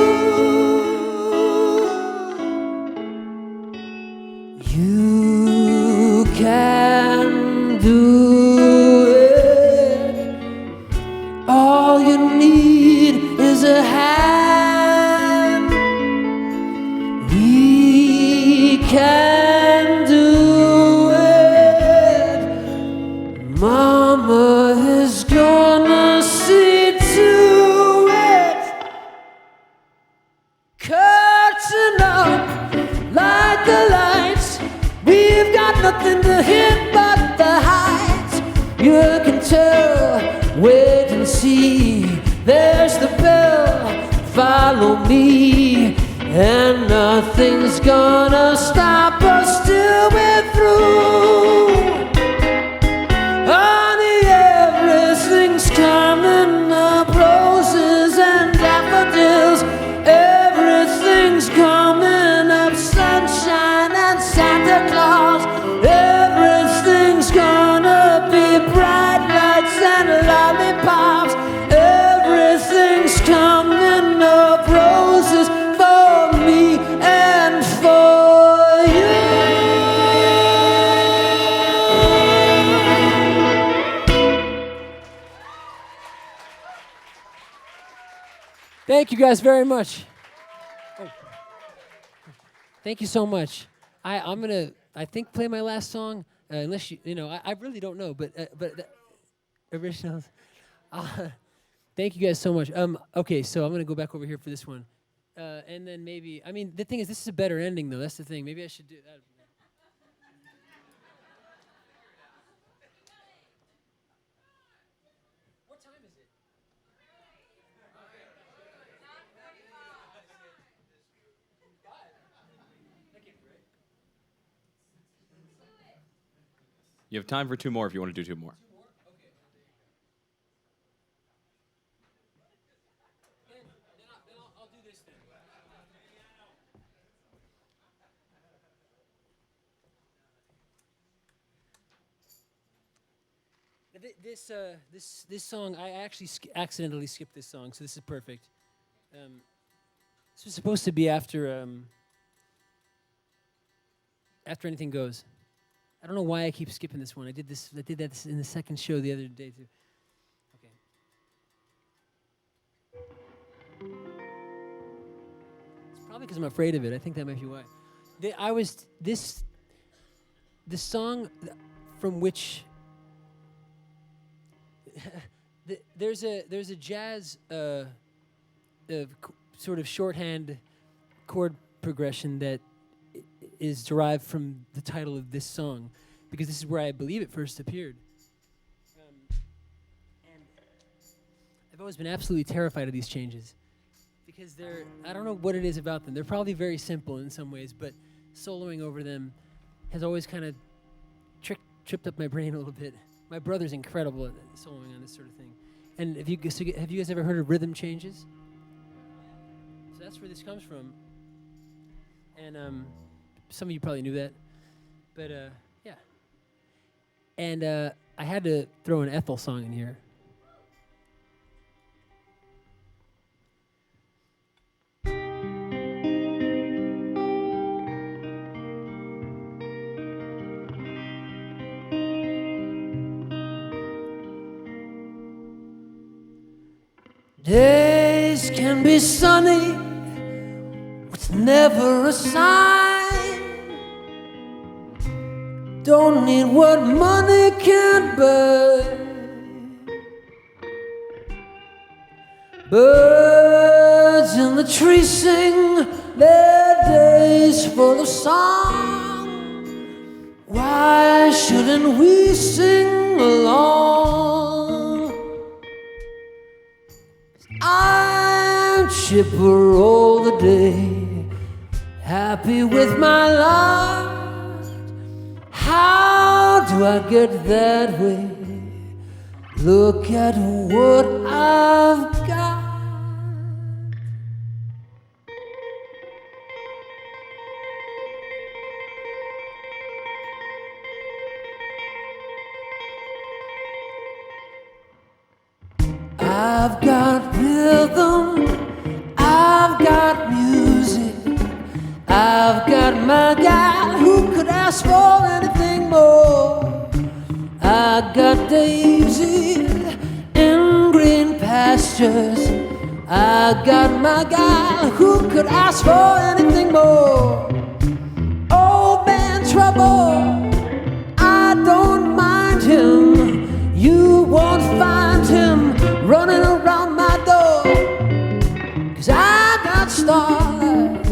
You can do it. All you need is a hand. We can do it. Mama is gonna see to it. Curtain up, light the lights. We've got nothing to hit but the heights. You can tell, wait and see. There's the bell, follow me. And nothing's gonna stop us till we're through. Honey, everything's coming up roses and daffodils. Everything's coming up sunshine and Santa Claus. Everything's gonna be bright lights and lollipops. Everything's coming up roses for me and for you. Thank you guys very much. Oh. Thank you so much. I'm gonna play my last song unless you know I really don't know, but originals. Thank you guys so much. Okay, so I'm gonna go back over here for this one, and then maybe the thing is this is a better ending though. That's the thing. Maybe I should do that. What time is it? You have time for two more if you want to do two more. This song, I actually accidentally skipped this song, so this is perfect. This was supposed to be after Anything Goes. I don't know why I keep skipping this one. I did that in the second show the other day too. Okay. It's probably because I'm afraid of it. I think that might be why. The song from which there's a jazz sort of shorthand chord progression that is derived from the title of this song, because this is where I believe it first appeared. And I've always been absolutely terrified of these changes, because I don't know what it is about them. They're probably very simple in some ways, but soloing over them has always kind of tripped up my brain a little bit. My brother's incredible at soloing on this sort of thing. And have you guys ever heard of rhythm changes? So that's where this comes from. And some of you probably knew that. But yeah. And I had to throw an Ethel song in here. Days can be sunny, it's never a sign. Don't need what money can't buy. Birds in the trees sing their days full of song. Why shouldn't we sing along? I'm chipper all the day, happy with my lot. How do I get that way? Look at what I've got. I've got rhythm, I've got music, I've got my gal who could ask for anything more. I got Daisy in green pastures, I got my gal who could ask for anything more. Old man Trouble, I don't mind him, you won't find him running around my door. 'Cause I got starlight,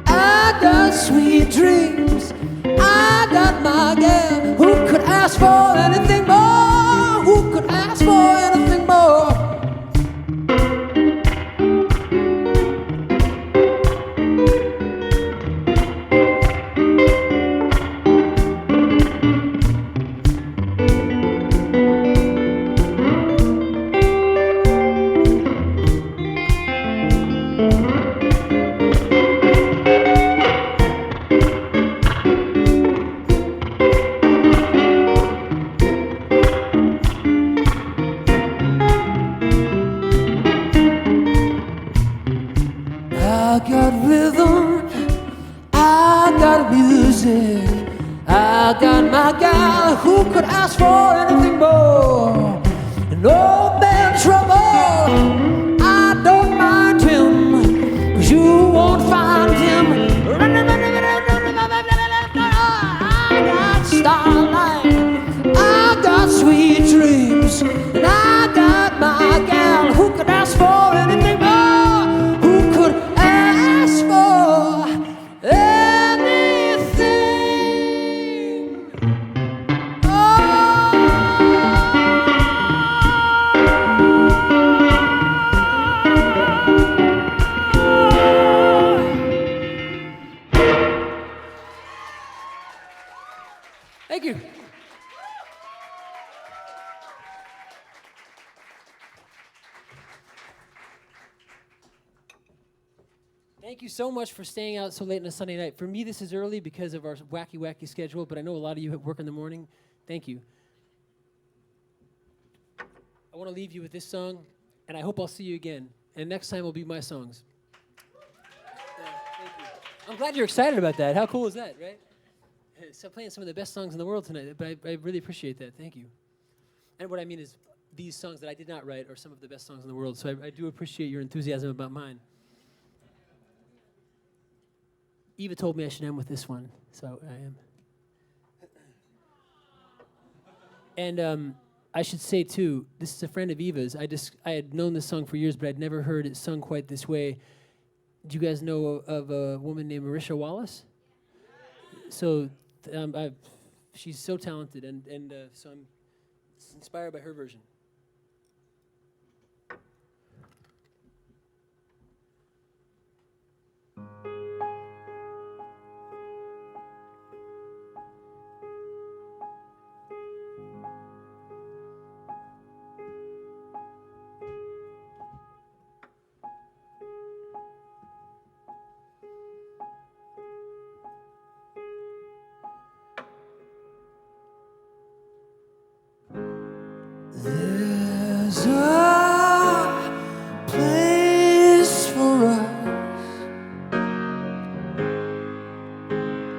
I got sweet dreams, I got my gal who could ask for anything more, who could ask for anything more. I got my gal who could ask for anything more. And old man Trouble, I don't mind him, 'cause you won't find him. I got starlight, I got sweet dreams, and I got my gal who could ask for anything more, who could ask for anything. Oh. Thank you so much for staying out so late on a Sunday night. For me, this is early because of our wacky schedule, but I know a lot of you work in the morning. Thank you. I want to leave you with this song, and I hope I'll see you again. And next time will be my songs. Thank you. I'm glad you're excited about that. How cool is that, right? So playing some of the best songs in the world tonight, but I really appreciate that. Thank you. And what I mean is these songs that I did not write are some of the best songs in the world, so I do appreciate your enthusiasm about mine. Eva told me I should end with this one, so I am. And I should say, too, this is a friend of Eva's. I had known this song for years, but I'd never heard it sung quite this way. Do you guys know of a woman named Marisha Wallace? So she's so talented, and so I'm inspired by her version. There's a place for us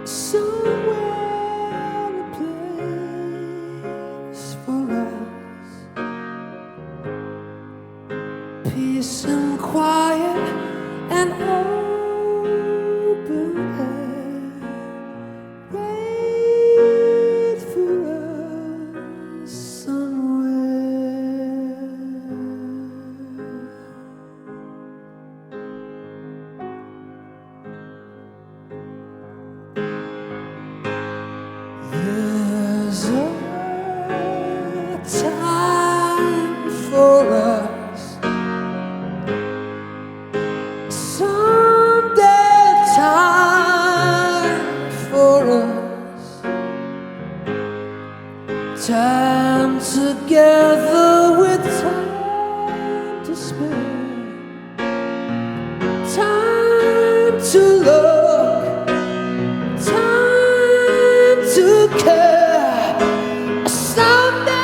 somewhere, a place for us, peace and quiet and open air, wait for us somewhere. There's a time for us, someday time for us, time together with time to spend, time to look, time to care, someday,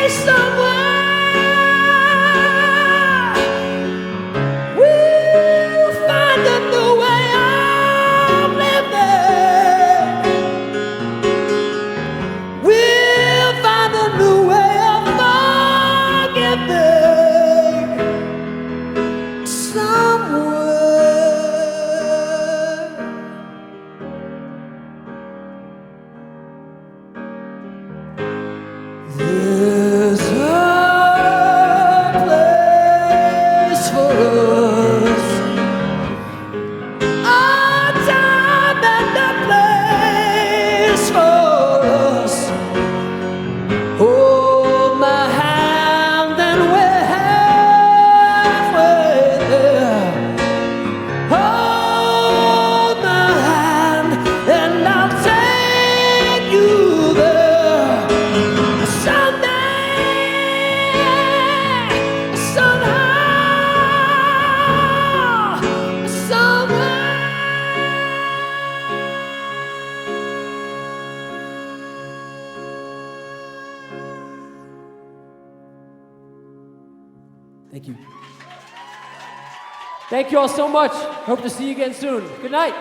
somewhere, we'll find a new way of living. We'll find a new way of forgiving somewhere. There's a place for us, a time and a place for us. Hold my hand and we're halfway there. Hold my hand and I'll take you there. Someday, somehow, somewhere. Thank you. Thank you all so much. Hope to see you again soon. Good night.